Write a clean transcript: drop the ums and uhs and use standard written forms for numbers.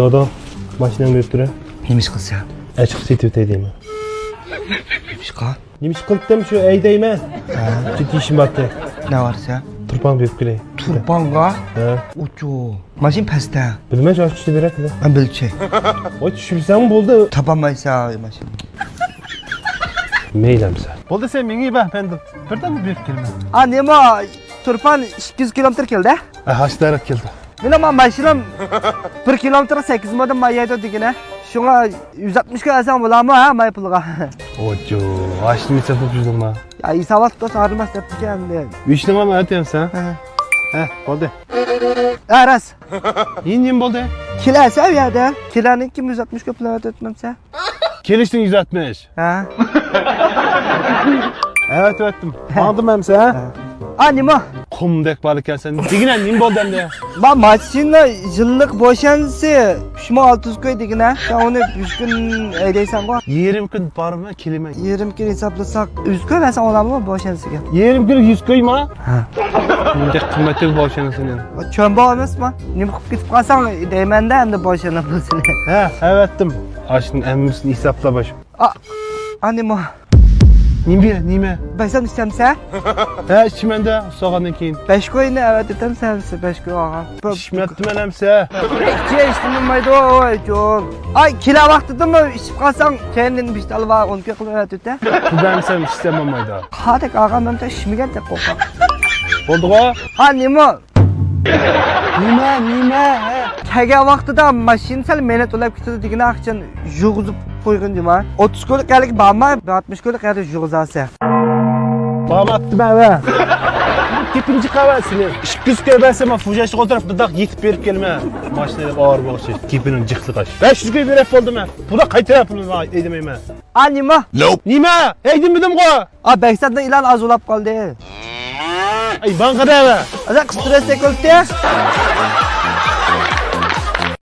Dodo, mashinani berib tur. Nima ish qilsam? Chiqib ketib o'tay deyman. Nima ish qil? Nima ish qildim shu ay deyman. Ciddi ishim bor-ku. Nima varsa? Turpon berib kelay. Turponga? Ha. Ucho. Mashin pastda. Bilmay, joshishni beradi. Men bilchay. Voy, tushibsam bo'ldi. Topolmaysan mashin. Meylamsa. Bo'ldi, sen menga ber, men birdan berib kelma. Nima? Turpon 200 kilometr keldi. Hashtarak keldi. Men mashinam 1 kilometr 8 modan mayaydi degina. Shunga 160 ga olsam bo'ladimi, ha, may pulga? Ojo, ashni necha pul yurdingmi? Ya, hisobot sarmas debdi-ku. 3 nima aytyapsan? Ha, bo'ldi. Ras. Endi bo'ldi. Kelasa u yerda. Kelani 260 ga pul o'tmamsa. Kelishding 160. Ha. Evet, o'tdim. Aldimamsa, ha? Nima? Qumdek balikasan. Degina nima bo'ldi endi? Ben mashina yillik bo'shansa 3600 koy degina. Sen uni 3 kun aydaysan-ku. Yerim kun bormi, kelmay. Yerim kun hisoblasak 100 koy versen olammi bo'shansiga? Yerim kun 100 koymi? Ha. Bunday qimmatli bo'shanasini. Cho'mba emasmi? Nima qilib ketib qolsang deymanda endi bo'shana pulsini. Ha, evetdim. Ashning ammisini hisoblab osh. Nima? Nima? Baysan istamsa? Ha, ichmanda, so'g'andan keyin. 5 koyni evet etemsen 5 koy olgan. Ishmatdim anamsa. Ikki ishtimaydi oy, jo'n. Ay, kela vaqtidami ishib qolsang, keyin bishtal va 10 koy qilib o'tdi. Kudansam ishtamamaydi. Qadek og'am ham ishmagan deb qo'rqam. Bo'ldi-ku? Nima? Nima? Kelgan vaqtida mashina sal meni to'lab ketdi degan aqchan yug'izib qo'ygan dema. 30 ko'lik qalik bormi? 60 ko'lik qari yug'izasa. Bormabdi-mi va? Tepinchi qavasini. 200 koy bersam, fujashi o'tirib dudaq yetib berib kelma. Mashinada og'ir bo'lishi, tepinin jiqliqash. 500 koy berib bo'ldimi? Buni qaytarib pulni aydamayman. Nima? Nima? Aytdim-ku. Beksaddan ilan azulab qoldi. Ay, banqada va. Azaq stress qildi.